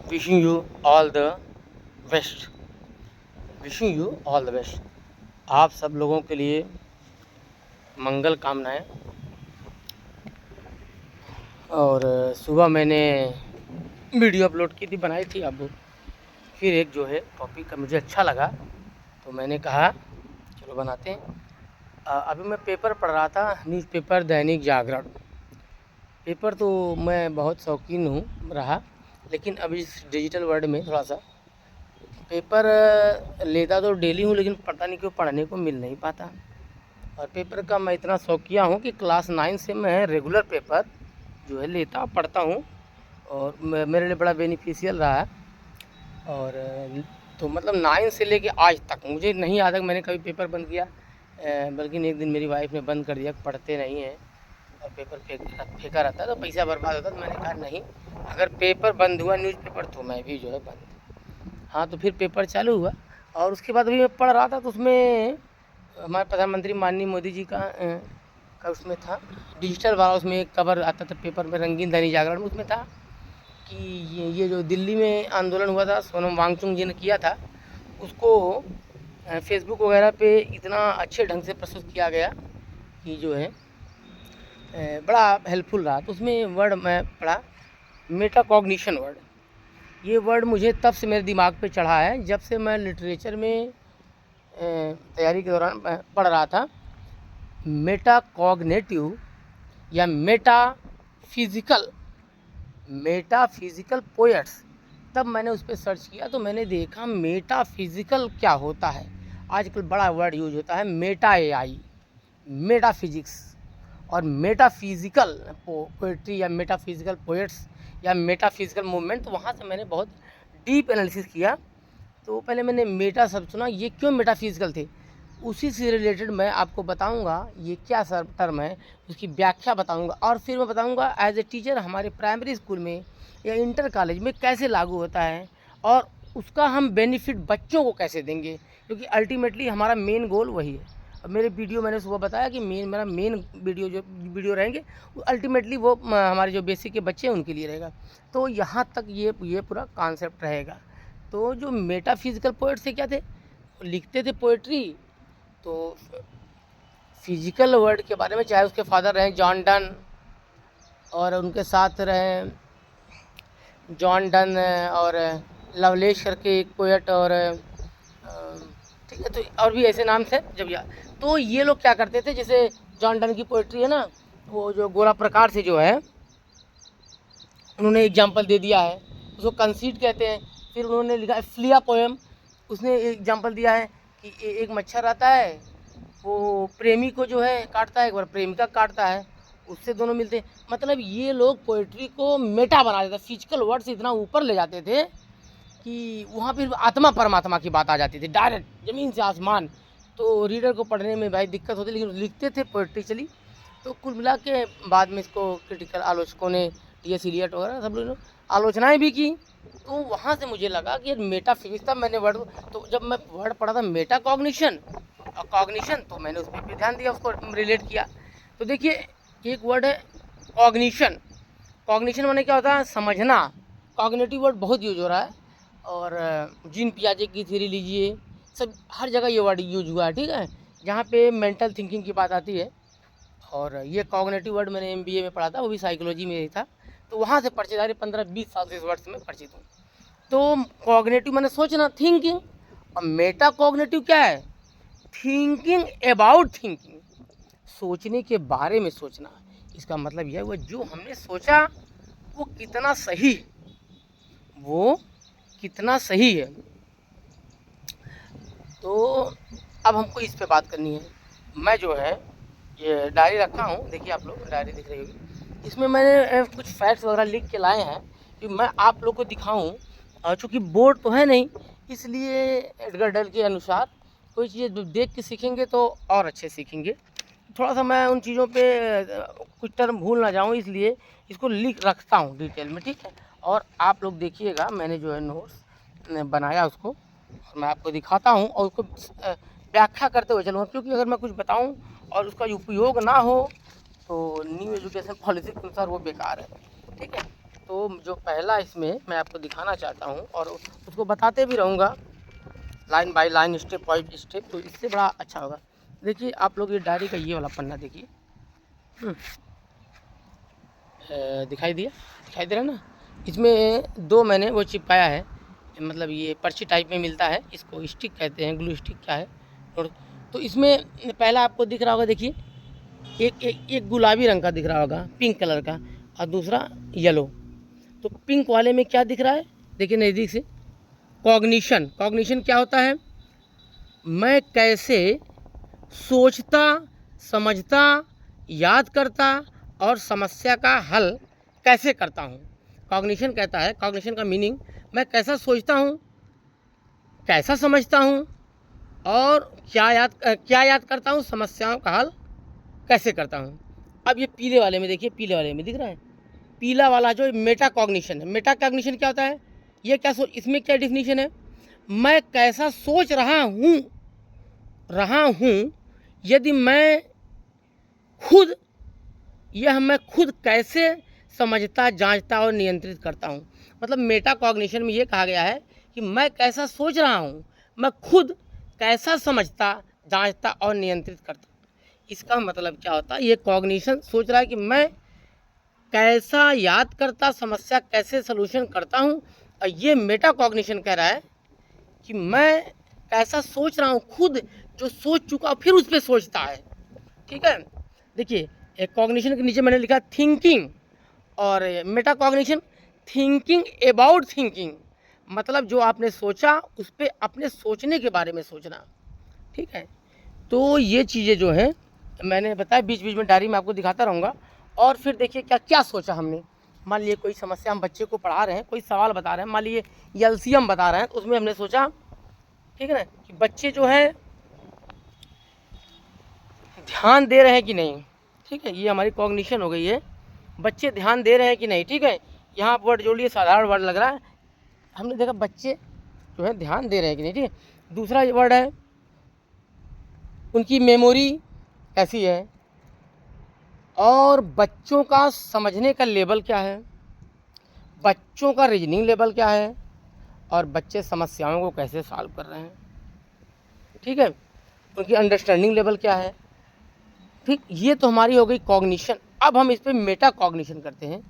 Wishing you all the best, wishing you all the best. आप सब लोगों के लिए मंगल कामनाएं। और सुबह मैंने वीडियो अपलोड की थी, बनाई थी। अब फिर एक जो है टॉपिक का मुझे अच्छा लगा तो मैंने कहा चलो बनाते हैं। अभी मैं पेपर पढ़ रहा था, न्यूज़पेपर दैनिक जागरण। पेपर तो मैं बहुत शौकीन हूँ रहा, लेकिन अभी इस डिजिटल वर्ल्ड में थोड़ा सा पेपर लेता तो डेली हूँ, लेकिन पता नहीं क्यों पढ़ने को मिल नहीं पाता। और पेपर का मैं इतना शौकिया हूँ कि क्लास 9 से मैं रेगुलर पेपर जो है लेता पढ़ता हूँ, और मेरे लिए बड़ा बेनिफिशियल रहा है। और तो मतलब 9 से लेके आज तक मुझे नहीं याद है मैंने कभी पेपर बंद किया, बल्कि एक दिन मेरी वाइफ ने बंद कर दिया, पढ़ते नहीं हैं और पेपर फेंका रहता है तो पैसा बर्बाद होता है। तो मैंने कहा नहीं, अगर पेपर बंद हुआ न्यूज़पेपर तो मैं भी जो है बंद। हाँ, तो फिर पेपर चालू हुआ और उसके बाद अभी मैं पढ़ रहा था तो उसमें हमारे प्रधानमंत्री माननीय मोदी जी का उसमें था डिजिटल वाला, उसमें एक कवर आता था पेपर में, रंगीन दैनिक जागरण में। उसमें था कि ये जो दिल्ली में आंदोलन हुआ था, सोनम वांगचुक जी ने किया था, उसको फेसबुक वगैरह पे इतना अच्छे ढंग से प्रस्तुत किया गया कि जो है बड़ा हेल्पफुल रहा। तो उसमें वर्ड मैं पढ़ा, मेटाकॉग्निशन वर्ड। ये वर्ड मुझे तब से मेरे दिमाग पे चढ़ा है जब से मैं लिटरेचर में तैयारी के दौरान पढ़ रहा था। मेटाकॉग्नेटिव या मेटाफिज़िकल पोएट्स, तब मैंने उस पर सर्च किया तो मैंने देखा मेटाफिज़िकल क्या होता है। आजकल बड़ा वर्ड यूज होता है मेटा एआई, मेटाफिजिक्स और मेटाफिज़िकल पोएट्री या मेटाफिज़िकल पोएट्स या मेटाफिज़िकल मूवमेंट। तो वहाँ से मैंने बहुत डीप एनालिसिस किया। तो पहले मैंने मेटा शब्द सुना, ये क्यों मेटाफिज़िकल थे, उसी से रिलेटेड मैं आपको बताऊंगा ये क्या सब टर्म है, उसकी व्याख्या बताऊंगा। और फिर मैं बताऊंगा एज ए टीचर हमारे प्राइमरी स्कूल में या इंटर कॉलेज में कैसे लागू होता है और उसका हम बेनिफिट बच्चों को कैसे देंगे, क्योंकि अल्टीमेटली हमारा मेन गोल वही है। अब मेरे वीडियो मैंने सुबह बताया कि मेरा मेन वीडियो रहेंगे अल्टीमेटली वो हमारे जो बेसिक के बच्चे हैं उनके लिए रहेगा। तो यहाँ तक ये पूरा कॉन्सेप्ट रहेगा। तो जो मेटाफिज़िकल पोएट से क्या थे, लिखते थे पोएट्री, तो फिजिकल वर्ड के बारे में, चाहे उसके फादर रहें जॉन डन और उनके साथ रहें जॉन डन और लवलेश करके एक पोएट, और ठीक है, तो और भी ऐसे नाम थे जब याद। तो ये लोग क्या करते थे, जैसे जॉन डन की पोएट्री है ना, वो जो गोला प्रकार से जो है उन्होंने एग्जाम्पल दे दिया है, उसको कंसीड कहते हैं। फिर उन्होंने लिखा है फ्लिया पोएम, उसने एग्जाम्पल दिया है कि एक मच्छर आता है, वो प्रेमी को जो है काटता है, एक बार प्रेमिका काटता है, उससे दोनों मिलते हैं। मतलब ये लोग पोइट्री को मेटा बना देते, फिजिकल वर्ड से इतना ऊपर ले जाते थे कि वहाँ फिर आत्मा परमात्मा की बात आ जाती थी, डायरेक्ट ज़मीन से आसमान। तो रीडर को पढ़ने में भाई दिक्कत होती, लेकिन लिखते थे पोइट्री चली। तो कुल मिला के बाद में इसको क्रिटिकल आलोचकों ने, टी.एस. इलियट वगैरह सब लोगों ने आलोचनाएँ भी की। तो वहाँ से मुझे लगा कि मेटाफिजिक्स था। मैंने वर्ड, तो जब मैं वर्ड पढ़ा था मेटाकॉग्निशन और कॉग्निशन, तो मैंने उस पर ध्यान दिया, उसको रिलेट किया। तो देखिए एक वर्ड है कॉग्निशन। कॉग्निशन माने क्या होता है, समझना। कॉग्निटिव वर्ड बहुत यूज हो रहा है, और जीन पियाजे की थ्योरी लीजिए, सब हर जगह ये वर्ड यूज हुआ है, ठीक है, जहाँ पे मेंटल थिंकिंग की बात आती है। और ये कॉग्निटिव वर्ड मैंने MBA में पढ़ा था, वो भी साइकोलॉजी में ही था, तो वहाँ से परिचित आ रही 15-20 साल से इस वर्ड से मैं परिचित हूँ। तो कॉग्निटिव मैंने सोचना, थिंकिंग, और मेटा कॉग्निटिव क्या है, थिंकिंग अबाउट थिंकिंग, सोचने के बारे में सोचना। इसका मतलब यह हुआ जो हमने सोचा वो कितना सही है, वो कितना सही है। तो अब हमको इस पे बात करनी है। मैं जो है ये डायरी रखा हूँ, देखिए आप लोग डायरी दिख रही होगी, इसमें मैंने कुछ फैक्ट्स वगैरह लिख के लाए हैं कि मैं आप लोग को दिखाऊं। चूँकि बोर्ड तो है नहीं, इसलिए एडगर डल के अनुसार कोई चीज़ देख के सीखेंगे तो और अच्छे सीखेंगे। थोड़ा सा मैं उन चीज़ों पे कुछ टर्म भूल ना जाऊँ, इसलिए इसको लिख रखता हूँ डिटेल में, ठीक है। और आप लोग देखिएगा, मैंने जो है नोट्स बनाया उसको मैं आपको दिखाता हूँ, और उसको व्याख्या करते हुए चलूँगा, क्योंकि अगर मैं कुछ बताऊँ और उसका उपयोग ना हो तो न्यू एजुकेशन पॉलिसी के अनुसार वो बेकार है, ठीक है। तो आपको जो पहला इसमें मैं आपको दिखाना चाहता हूँ और उसको बताते भी रहूँगा line by line, step by step, तो इससे बड़ा अच्छा होगा। देखिए आप लोग ये डायरी का ये वाला पन्ना देखिए, दिखाई दिखाई दे रहा है ना। इसमें 2 मैंने वो चिपकाया है, मतलब ये पर्ची टाइप में मिलता है, इसको स्टिक कहते हैं, ग्लू स्टिक क्या है। और तो इसमें पहला आपको दिख रहा होगा, देखिए एक गुलाबी रंग का दिख रहा होगा, पिंक कलर का, और दूसरा येलो। तो पिंक वाले में क्या दिख रहा है, देखिए नज़दीक से, कॉग्निशन। कॉग्निशन क्या होता है, मैं कैसे सोचता, समझता, याद करता और समस्या का हल कैसे करता हूँ। कॉग्निशन कहता है, कॉग्निशन का मीनिंग, मैं कैसा सोचता हूँ, कैसा समझता हूँ और क्या याद करता हूँ, समस्याओं का हल कैसे करता हूँ। अब ये पीले वाले में देखिए, पीले वाले में दिख रहा है, पीला वाला जो मेटा कॉग्निशन है। मेटा कॉग्निशन क्या होता है, ये क्या इसमें क्या डिफिनीशन है, मैं कैसा सोच रहा हूँ यदि मैं खुद कैसे समझता, जांचता और नियंत्रित करता हूँ। मतलब मेटा कॉग्निशन में ये कहा गया है कि मैं कैसा सोच रहा हूँ, मैं खुद कैसा समझता, जांचता और नियंत्रित करता हूँ। इसका मतलब क्या होता है, ये कॉग्निशन सोच रहा है कि मैं कैसा याद करता, समस्या कैसे सलूशन करता हूँ, और ये मेटा कॉग्निशन कह रहा है कि मैं कैसा सोच रहा हूँ, खुद जो सोच चुका फिर उस पर सोचता है। ठीक है, देखिए एक कॉग्निशन के नीचे मैंने लिखा थिंकिंग, और Meta cognition thinking about thinking, मतलब जो आपने सोचा उस पर अपने सोचने के बारे में सोचना। ठीक है, तो ये चीज़ें जो हैं मैंने बताया, बीच बीच में डायरी में आपको दिखाता रहूँगा। और फिर देखिए क्या क्या सोचा हमने। मान लिए कोई समस्या हम बच्चे को पढ़ा रहे हैं, कोई सवाल बता रहे हैं, मान लिए एलसीएम बता रहे हैं, तो उसमें हमने सोचा, ठीक है ना, कि बच्चे जो हैं ध्यान दे रहे हैं कि नहीं। ठीक है, ये हमारी कॉग्निशन हो गई है, बच्चे ध्यान दे रहे हैं कि नहीं। ठीक है, यहाँ वर्ड जोड़ लिए, साधारण वर्ड लग रहा है, हमने देखा बच्चे जो है ध्यान दे रहे हैं कि नहीं। ठीक है, दूसरा वर्ड है उनकी मेमोरी कैसी है, और बच्चों का समझने का लेवल क्या है, बच्चों का रीजनिंग लेवल क्या है, और बच्चे समस्याओं को कैसे सॉल्व कर रहे हैं। ठीक है, उनकी अंडरस्टैंडिंग लेवल क्या है। ठीक, ये तो हमारी हो गई कॉग्निशन। अब हम इस पर मेटा कॉग्निशन करते हैं।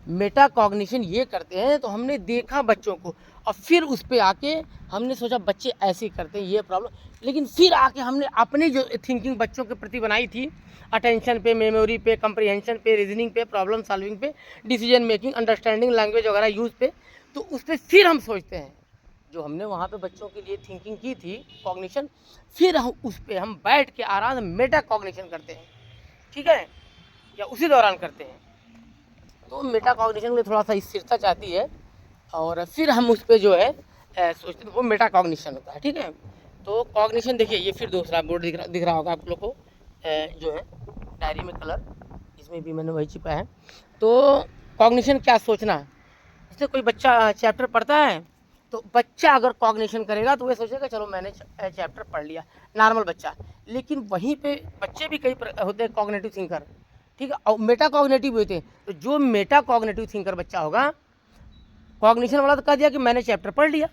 मेटा कॉग्निशन ये करते हैं, तो हमने देखा बच्चों को और फिर उस पर आके हमने सोचा बच्चे ऐसे ही करते हैं, ये प्रॉब्लम, लेकिन फिर आके हमने अपनी जो थिंकिंग बच्चों के प्रति बनाई थी, अटेंशन पे, मेमोरी पे, कंप्रीहेंशन पे, रीजनिंग पे, प्रॉब्लम सॉल्विंग पे, डिसीजन मेकिंग, अंडरस्टैंडिंग, लैंग्वेज वगैरह यूज़ पे, तो उस पर फिर हम सोचते हैं जो हमने वहाँ पे बच्चों के लिए थिंकिंग की थी, कॉग्निशन, फिर हम उस पर हम बैठ के आराम से मेटा कॉग्निशन करते हैं। ठीक है, या उसी दौरान करते हैं। तो मेटा कॉग्निशन में थोड़ा सा स्थिरता चाहती है, और फिर हम उस पर जो है सोचते हैं, वो मेटा कॉग्निशन होता है। ठीक है, तो कॉग्निशन देखिए, ये फिर दूसरा बोर्ड दिख रहा होगा आप लोग को, जो है डायरी में कलर, इसमें भी मैंने वही छिपा है। तो कॉग्निशन क्या सोचना, जैसे कोई बच्चा चैप्टर पढ़ता है, तो बच्चा अगर कॉग्निशन करेगा तो वह सोचेगा चलो मैंने चैप्टर पढ़ लिया, नॉर्मल बच्चा। लेकिन वहीं पे बच्चे भी कई होते हैं कॉग्निटिव थिंकर। ठीक है, और मेटा कॉग्निटिव होते हैं, तो जो मेटा कॉग्निटिव थिंकर बच्चा होगा, कॉग्निशन वाला तो कह दिया कि मैंने चैप्टर पढ़ लिया,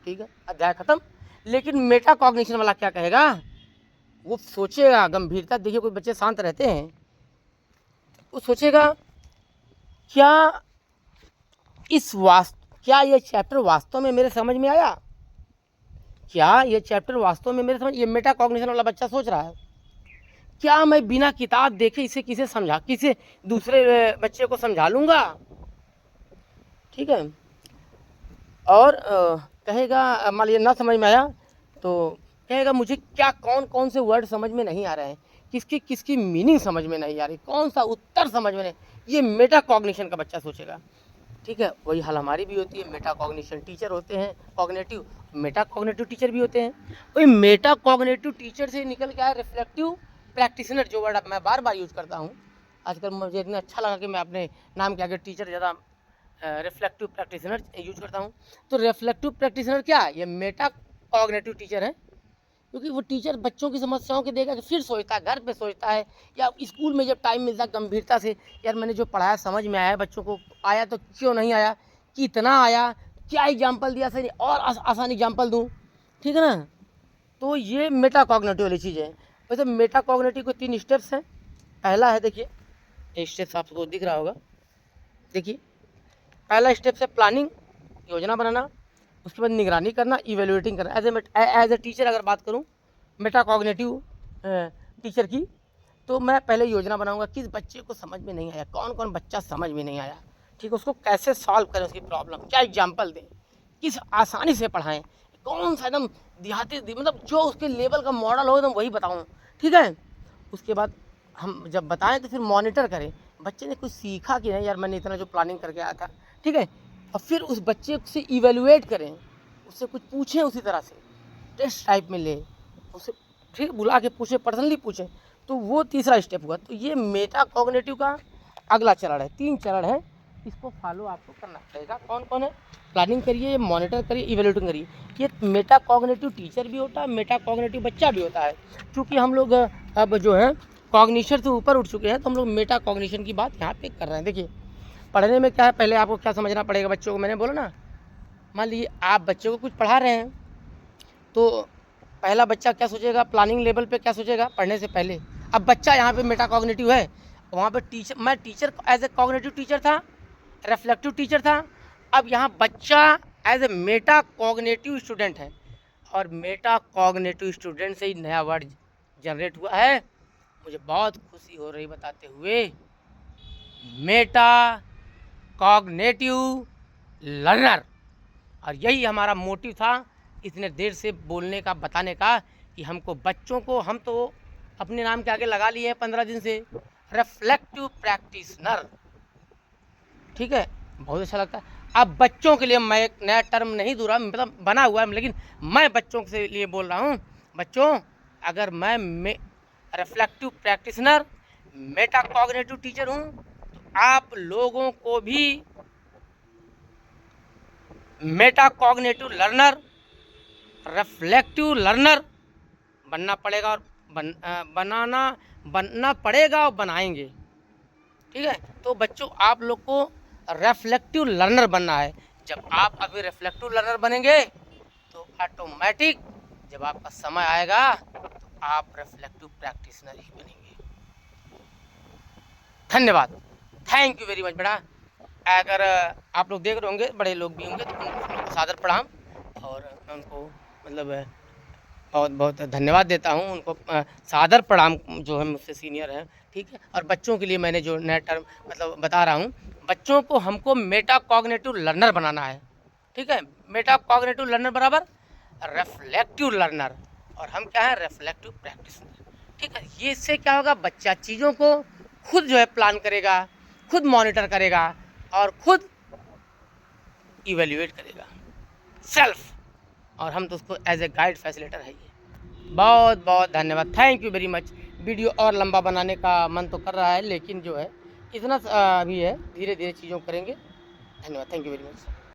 ठीक है, अध्याय खत्म। लेकिन मेटा कॉग्निशन वाला क्या कहेगा, वो सोचेगा, गंभीरता, देखिए कोई बच्चे शांत रहते हैं, वो सोचेगा क्या ये चैप्टर वास्तव में मेरे समझ में आया, क्या ये चैप्टर वास्तव में मेरे समझ, ये मेटा कॉग्निशन वाला बच्चा सोच रहा है, क्या मैं बिना किताब देखे इसे किसे दूसरे बच्चे को समझा लूँगा। ठीक है, और कहेगा, मान लीजिए ना समझ में आया तो कहेगा मुझे क्या कौन से वर्ड समझ में नहीं आ रहे हैं, किसकी मीनिंग समझ में नहीं आ रही, कौन सा उत्तर समझ में नहीं, ये मेटा कॉग्निशन का बच्चा सोचेगा। ठीक है, वही हाल हमारी भी होती है, मेटा कॉग्निशन टीचर होते हैं कॉग्निटिव, मेटा कॉग्निटिव टीचर भी होते हैं। वही मेटा कॉग्निटिव टीचर से निकल के आया रिफ्लेक्टिव प्रैक्टिशनर, जो वर्ड मैं बार बार यूज़ करता हूँ आजकल, मुझे इतना अच्छा लगा कि मैं अपने नाम के आगे टीचर ज़्यादा रिफ्लेक्टिव प्रैक्टिशनर यूज करता हूँ। तो रिफ्लेक्टिव प्रैक्टिशनर क्या, ये मेटा कॉग्निटिव टीचर है, क्योंकि वो टीचर बच्चों की समस्याओं के देगा कि फिर सोचता है, घर पे सोचता है या स्कूल में जब टाइम मिलता है गंभीरता से, यार मैंने जो पढ़ाया समझ में आया, बच्चों को आया तो क्यों नहीं आया, कितना आया, क्या एग्जाम्पल दिया सही और आसान एग्जाम्पल दूँ, ठीक है ना। तो ये मेटा कॉग्निटिव वाली चीज़ है। वैसे मेटा कॉग्निटिव के 3 स्टेप्स हैं। पहला है, देखिए ये स्टेप्स आपको दिख रहा होगा, देखिए पहला स्टेप है प्लानिंग, योजना बनाना, उसके बाद निगरानी करना, इवेल्युएटिंग करना। एज ए टीचर अगर बात करूँ मेटा कॉग्निटिव टीचर की, तो मैं पहले योजना बनाऊंगा, किस बच्चे को समझ में नहीं आया, कौन कौन बच्चा समझ में नहीं आया, ठीक है, उसको कैसे सॉल्व करें, उसकी प्रॉब्लम क्या एग्जाम्पल दें, किस आसानी से पढ़ाएं, कौन सा एकदम देहाती मतलब जो उसके लेवल का मॉडल हो एकदम वही बताऊँ, ठीक है। उसके बाद हम जब बताएं तो फिर मॉनिटर करें, बच्चे ने कुछ सीखा कि नहीं, यार मैंने इतना जो प्लानिंग करके आया था, ठीक है। और फिर उस बच्चे से इवेलुएट करें, उससे कुछ पूछें, उसी तरह से टेस्ट टाइप में ले उसे, ठीक, बुला के पूछें, पर्सनली पूछें। तो वो तीसरा स्टेप हुआ। तो ये मेटा कॉग्निटिव का अगला चरण है। 3 चरण है, इसको फॉलो आपको करना पड़ेगा। कौन कौन है? प्लानिंग करिए, मॉनिटर करिए, इवेल्युएटिंग करिए। ये मेटा कॉग्निटिव टीचर भी होता है, मेटा कॉग्निटिव बच्चा भी होता है। क्योंकि हम लोग अब जो है कॉग्निशन से ऊपर उठ चुके हैं, तो हम लोग मेटा कॉग्निशन की बात यहाँ पे कर रहे हैं। देखिए पढ़ने में क्या है, पहले आपको क्या समझना पड़ेगा बच्चों को। मैंने बोला ना, मान लीजिए आप बच्चों को कुछ पढ़ा रहे हैं, तो पहला बच्चा क्या सोचेगा, प्लानिंग लेवल पे क्या सोचेगा पढ़ने से पहले। अब बच्चा यहाँ पे मेटा कॉग्निटिव है, वहाँ पे टीचर, मैं teacher as a cognitive teacher था, रिफ्लेक्टिव टीचर था। अब यहाँ बच्चा as a meta cognitive student है, और मेटा कॉग्निटिव स्टूडेंट से ही नया वर्ड जनरेट हुआ है। मुझे बहुत खुशी हो रही बताते हुए, मेटा कॉग्निटिव लर्नर। और यही हमारा मोटिव था इतने देर से बोलने का, बताने का, कि हमको बच्चों को, हम तो अपने नाम के आगे लगा लिए हैं 15 दिन से, रिफ्लेक्टिव प्रैक्टिशनर, ठीक है, बहुत अच्छा लगता है। अब बच्चों के लिए मैं एक नया टर्म नहीं दूँ रहा, मतलब बना हुआ है, लेकिन मैं बच्चों के लिए बोल रहा हूँ। बच्चों, अगर मैं reflective practitioner, Meta cognitive teacher हूँ, तो आप लोगों को भी Meta cognitive learner, reflective learner बनना पड़ेगा, और बनना पड़ेगा, और बनाएंगे, ठीक है। तो बच्चों आप लोग को रिफ्लेक्टिव लर्नर बनना है। जब आप अभी रिफ्लेक्टिव लर्नर बनेंगे तो ऑटोमेटिक जब आपका समय आएगा तो आप रिफ्लेक्टिव प्रैक्टिशनर ही बनेंगे। धन्यवाद, थैंक यू वेरी मच बेटा। अगर आप लोग देख रहे होंगे, बड़े लोग भी होंगे, तो उनको सादर प्रणाम, और मैं उनको मतलब बहुत बहुत धन्यवाद देता हूँ उनको, सादर प्रणाम, जो है मुझसे सीनियर हैं, ठीक है। और बच्चों के लिए मैंने जो नया टर्म मतलब बता रहा हूँ, बच्चों को हमको मेटा कॉग्निटिव लर्नर बनाना है, ठीक है। मेटा कॉग्निटिव लर्नर बराबर रिफ्लेक्टिव लर्नर, और हम क्या है, रिफ्लेक्टिव प्रैक्टिशनर, ठीक है। ये इससे क्या होगा, बच्चा चीज़ों को खुद जो है प्लान करेगा, खुद मॉनिटर करेगा, और खुद इवेल्युएट करेगा, सेल्फ, और हम तो उसको एज ए गाइड फैसिलिटेटर है। ये बहुत बहुत धन्यवाद, thank you very much. Video और लंबा बनाने का मन तो कर रहा है, लेकिन जो है इतना अभी है, धीरे धीरे चीज़ों करेंगे। धन्यवाद, थैंक यू वेरी मच।